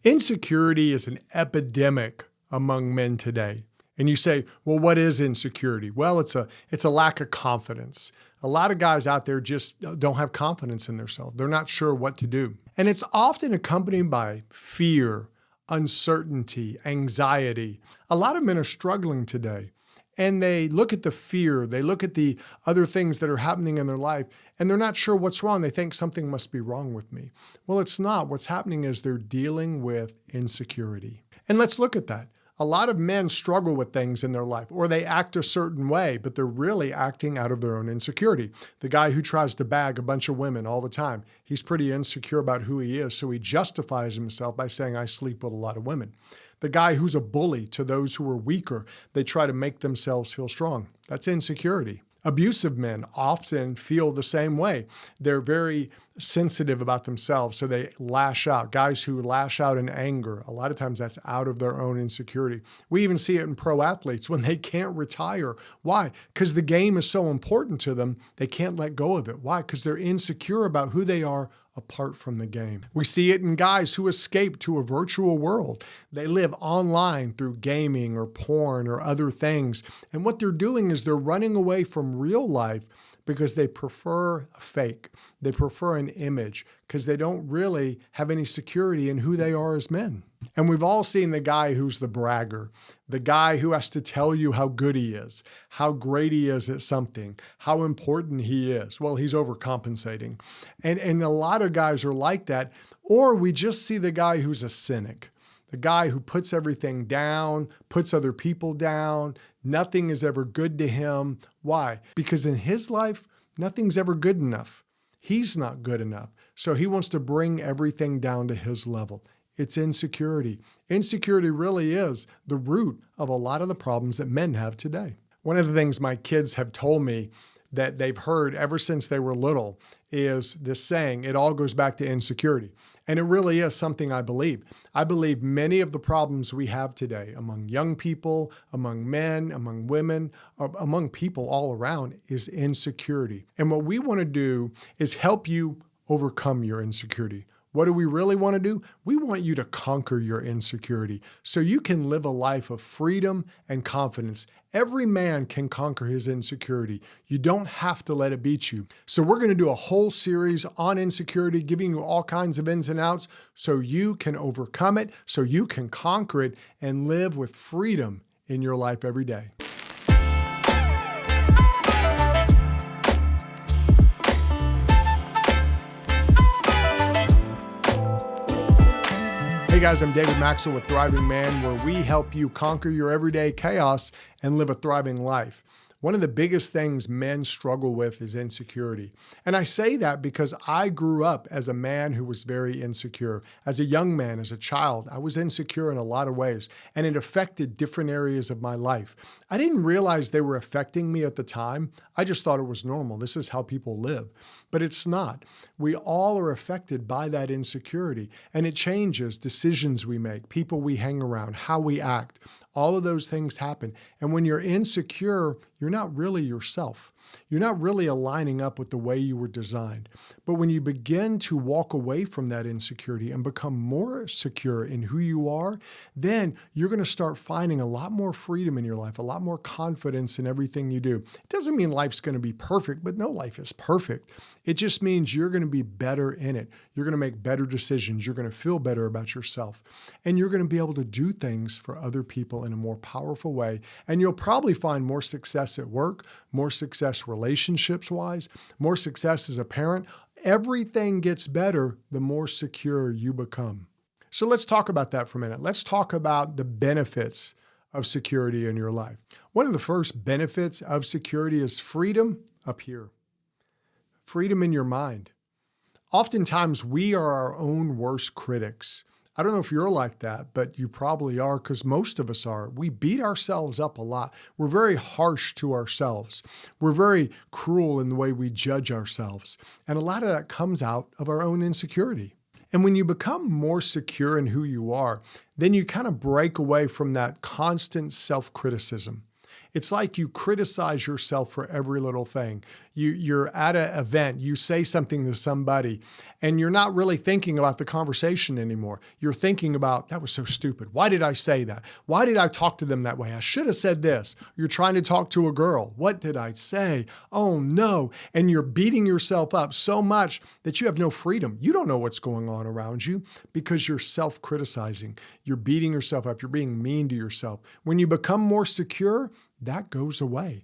Insecurity is an epidemic among men today. And you say, well, what is insecurity? Well, it's a lack of confidence. A lot of guys out there just don't have confidence in themselves. They're not sure what to do. And it's often accompanied by fear, uncertainty, anxiety. A lot of men are struggling today. And they look at the fear, they look at the other things that are happening in their life, and they're not sure what's wrong. They think something must be wrong with me. Well, it's not. What's happening is they're dealing with insecurity. And let's look at that. A lot of men struggle with things in their life, or they act a certain way, but they're really acting out of their own insecurity. The guy who tries to bag a bunch of women all the time, he's pretty insecure about who he is, so he justifies himself by saying, I sleep with a lot of women. The guy who's a bully to those who are weaker, they try to make themselves feel strong. That's insecurity. Abusive men often feel the same way. They're very sensitive about themselves, so they lash out. Guys who lash out in anger, a lot of times that's out of their own insecurity. We even see it in pro athletes when they can't retire. Why? Because the game is so important to them, they can't let go of it. Why? Because they're insecure about who they are apart from the game. We see it in guys who escape to a virtual world. They live online through gaming or porn or other things. And what they're doing is they're running away from real life because they prefer a fake. They prefer an image because they don't really have any security in who they are as men. And we've all seen the guy who's the bragger, the guy who has to tell you how good he is, how great he is at something, how important he is. Well, he's overcompensating. And a lot of guys are like that. Or we just see the guy who's a cynic, the guy who puts everything down, puts other people down. Nothing is ever good to him. Why? Because in his life, nothing's ever good enough. He's not good enough. So he wants to bring everything down to his level. It's insecurity. Insecurity really is the root of a lot of the problems that men have today. One of the things my kids have told me that they've heard ever since they were little is this saying, it all goes back to insecurity. And it really is something I believe. I believe many of the problems we have today among young people, among men, among women, among people all around is insecurity. And what we want to do is help you overcome your insecurity. What do we really want to do? We want you to conquer your insecurity so you can live a life of freedom and confidence. Every man can conquer his insecurity. You don't have to let it beat you. So we're going to do a whole series on insecurity, giving you all kinds of ins and outs so you can overcome it, so you can conquer it and live with freedom in your life every day. Hey guys, I'm David Maxwell with Thriving Man, where we help you conquer your everyday chaos and live a thriving life. One of the biggest things men struggle with is insecurity. And I say that because I grew up as a man who was very insecure. As a young man, as a child, I was insecure in a lot of ways, and it affected different areas of my life. I didn't realize they were affecting me at the time. I just thought it was normal. This is how people live. But it's not. We all are affected by that insecurity, and it changes decisions we make, people we hang around, how we act. All of those things happen. And when you're insecure, you're not really yourself. You're not really aligning up with the way you were designed. But when you begin to walk away from that insecurity and become more secure in who you are, then you're going to start finding a lot more freedom in your life, a lot more confidence in everything you do. It doesn't mean life's going to be perfect, but no life is perfect. It just means you're going to be better in it. You're going to make better decisions. You're going to feel better about yourself. And you're going to be able to do things for other people in a more powerful way. And you'll probably find more success at work, more success relationships-wise, more success as a parent. Everything gets better the more secure you become. So let's talk about that for a minute. Let's talk about the benefits of security in your life. One of the first benefits of security is freedom up here. Freedom in your mind. Oftentimes, we are our own worst critics. I don't know if you're like that, but you probably are, because most of us are. We beat ourselves up a lot. We're very harsh to ourselves. We're very cruel in the way we judge ourselves. And a lot of that comes out of our own insecurity. And when you become more secure in who you are, then you kind of break away from that constant self-criticism. It's like you criticize yourself for every little thing. You're at an event, you say something to somebody, and you're not really thinking about the conversation anymore. You're thinking about, that was so stupid. Why did I say that? Why did I talk to them that way? I should have said this. You're trying to talk to a girl. What did I say? Oh no. And you're beating yourself up so much that you have no freedom. You don't know what's going on around you because you're self-criticizing. You're beating yourself up. You're being mean to yourself. When you become more secure, that goes away.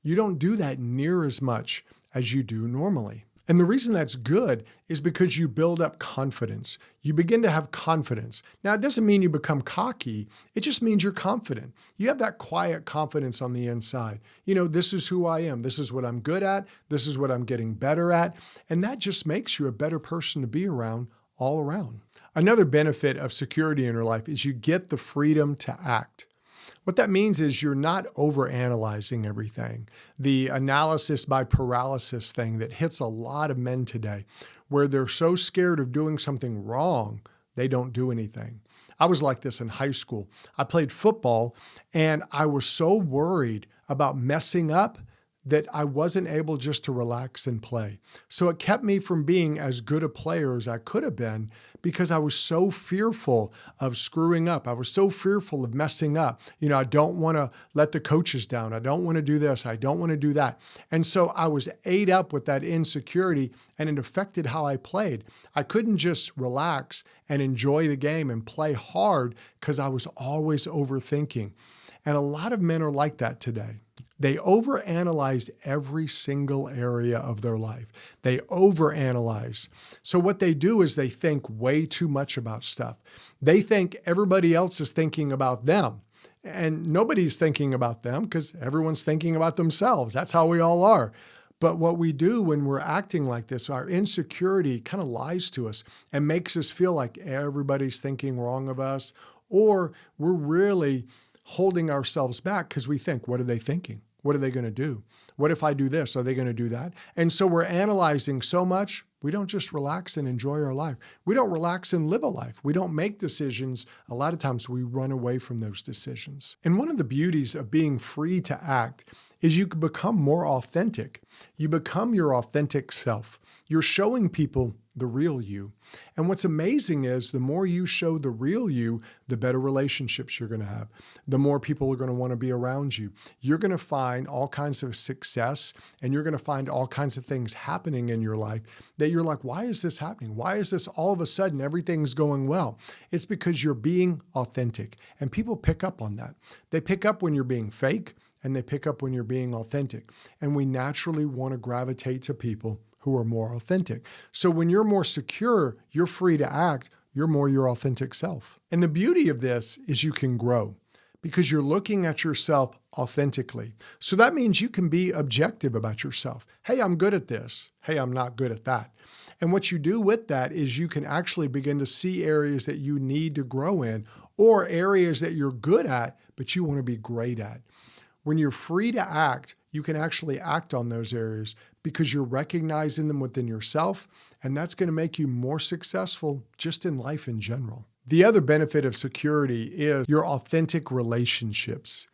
You don't do that near as much as you do normally. And the reason that's good is because you build up confidence. You begin to have confidence. Now, it doesn't mean you become cocky. It just means you're confident. You have that quiet confidence on the inside. You know, this is who I am. This is what I'm good at. This is what I'm getting better at. And that just makes you a better person to be around all around. Another benefit of security in your life is you get the freedom to act. What that means is you're not overanalyzing everything. The analysis by paralysis thing that hits a lot of men today, where they're so scared of doing something wrong, they don't do anything. I was like this in high school. I played football and I was so worried about messing up that I wasn't able just to relax and play. So it kept me from being as good a player as I could have been because I was so fearful of screwing up. I was so fearful of messing up. You know, I don't want to let the coaches down. I don't want to do this. I don't want to do that. And so I was ate up with that insecurity and it affected how I played. I couldn't just relax and enjoy the game and play hard because I was always overthinking. And a lot of men are like that today. They overanalyze every single area of their life. They overanalyze. So what they do is they think way too much about stuff. They think everybody else is thinking about them. And nobody's thinking about them because everyone's thinking about themselves. That's how we all are. But what we do when we're acting like this, our insecurity kind of lies to us and makes us feel like everybody's thinking wrong of us, or we're really holding ourselves back because we think, what are they thinking? What are they going to do? What if I do this? Are they going to do that? And so we're analyzing so much, we don't just relax and enjoy our life. We don't relax and live a life. We don't make decisions. A lot of times we run away from those decisions. And one of the beauties of being free to act is you can become more authentic. You become your authentic self. You're showing people the real you. And what's amazing is the more you show the real you, the better relationships you're going to have. The more people are going to want to be around you. You're going to find all kinds of success and you're going to find all kinds of things happening in your life that you're like, why is this happening? Why is this all of a sudden everything's going well? It's because you're being authentic and people pick up on that. They pick up when you're being fake and they pick up when you're being authentic. And we naturally want to gravitate to people who are more authentic. So when you're more secure, you're free to act, you're more your authentic self. And the beauty of this is you can grow because you're looking at yourself authentically. So that means you can be objective about yourself. Hey, I'm good at this. Hey, I'm not good at that. And what you do with that is you can actually begin to see areas that you need to grow in or areas that you're good at, but you want to be great at. When you're free to act, you can actually act on those areas because you're recognizing them within yourself, and that's going to make you more successful just in life in general. The other benefit of security is your authentic relationships.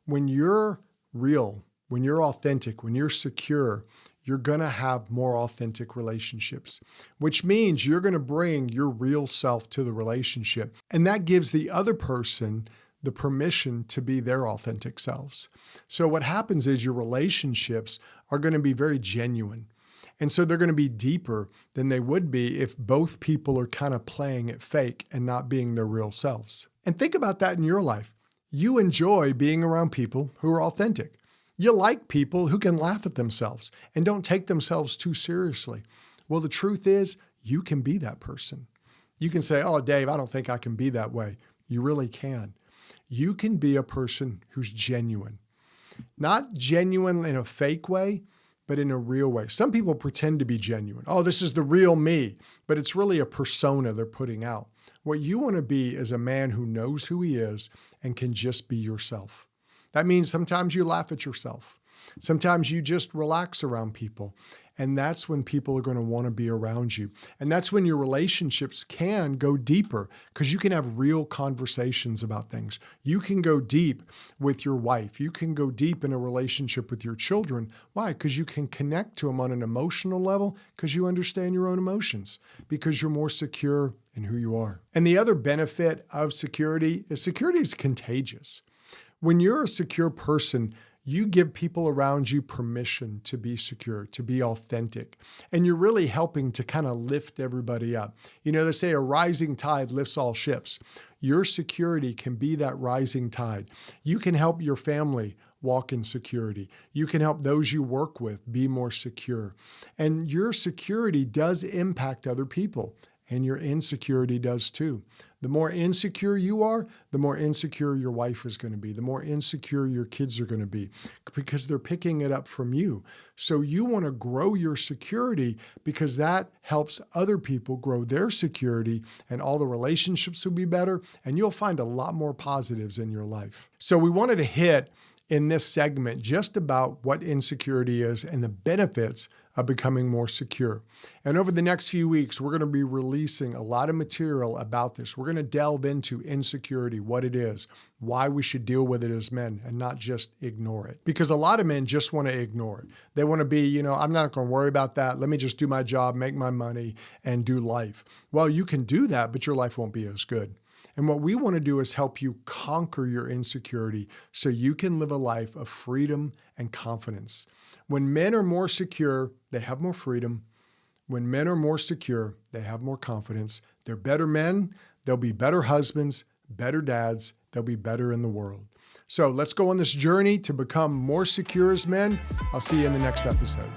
When you're real, when you're authentic, when you're secure, you're going to have more authentic relationships, which means you're going to bring your real self to the relationship, and that gives the other person the permission to be their authentic selves. So what happens is your relationships are going to be very genuine. And so they're going to be deeper than they would be if both people are kind of playing it fake and not being their real selves. And think about that in your life. You enjoy being around people who are authentic. You like people who can laugh at themselves and don't take themselves too seriously. Well, the truth is you can be that person. You can say, oh, Dave, I don't think I can be that way. You really can. You can be a person who's genuine. Not genuine in a fake way, but in a real way. Some people pretend to be genuine. Oh, this is the real me, but it's really a persona they're putting out. What you want to be is a man who knows who he is and can just be yourself. That means sometimes you laugh at yourself. Sometimes you just relax around people. And that's when people are going to want to be around you. And that's when your relationships can go deeper because you can have real conversations about things. You can go deep with your wife. You can go deep in a relationship with your children. Why? Because you can connect to them on an emotional level because you understand your own emotions, because you're more secure in who you are. And the other benefit of security is contagious. When you're a secure person, you give people around you permission to be secure, to be authentic. And you're really helping to kind of lift everybody up. You know, they say a rising tide lifts all ships. Your security can be that rising tide. You can help your family walk in security. You can help those you work with be more secure. And your security does impact other people. And your insecurity does too. The more insecure you are, the more insecure your wife is going to be, the more insecure your kids are going to be because they're picking it up from you. So you want to grow your security because that helps other people grow their security and all the relationships will be better and you'll find a lot more positives in your life. So we wanted to hit in this segment just about what insecurity is and the benefits of becoming more secure. And over the next few weeks, we're going to be releasing a lot of material about this. We're going to delve into insecurity, what it is, why we should deal with it as men and not just ignore it. Because a lot of men just want to ignore it. They want to be, I'm not going to worry about that. Let me just do my job, make my money, and do life. Well, you can do that, but your life won't be as good. And what we want to do is help you conquer your insecurity so you can live a life of freedom and confidence. When men are more secure, they have more freedom. When men are more secure, they have more confidence. They're better men. They'll be better husbands, better dads. They'll be better in the world. So let's go on this journey to become more secure as men. I'll see you in the next episode.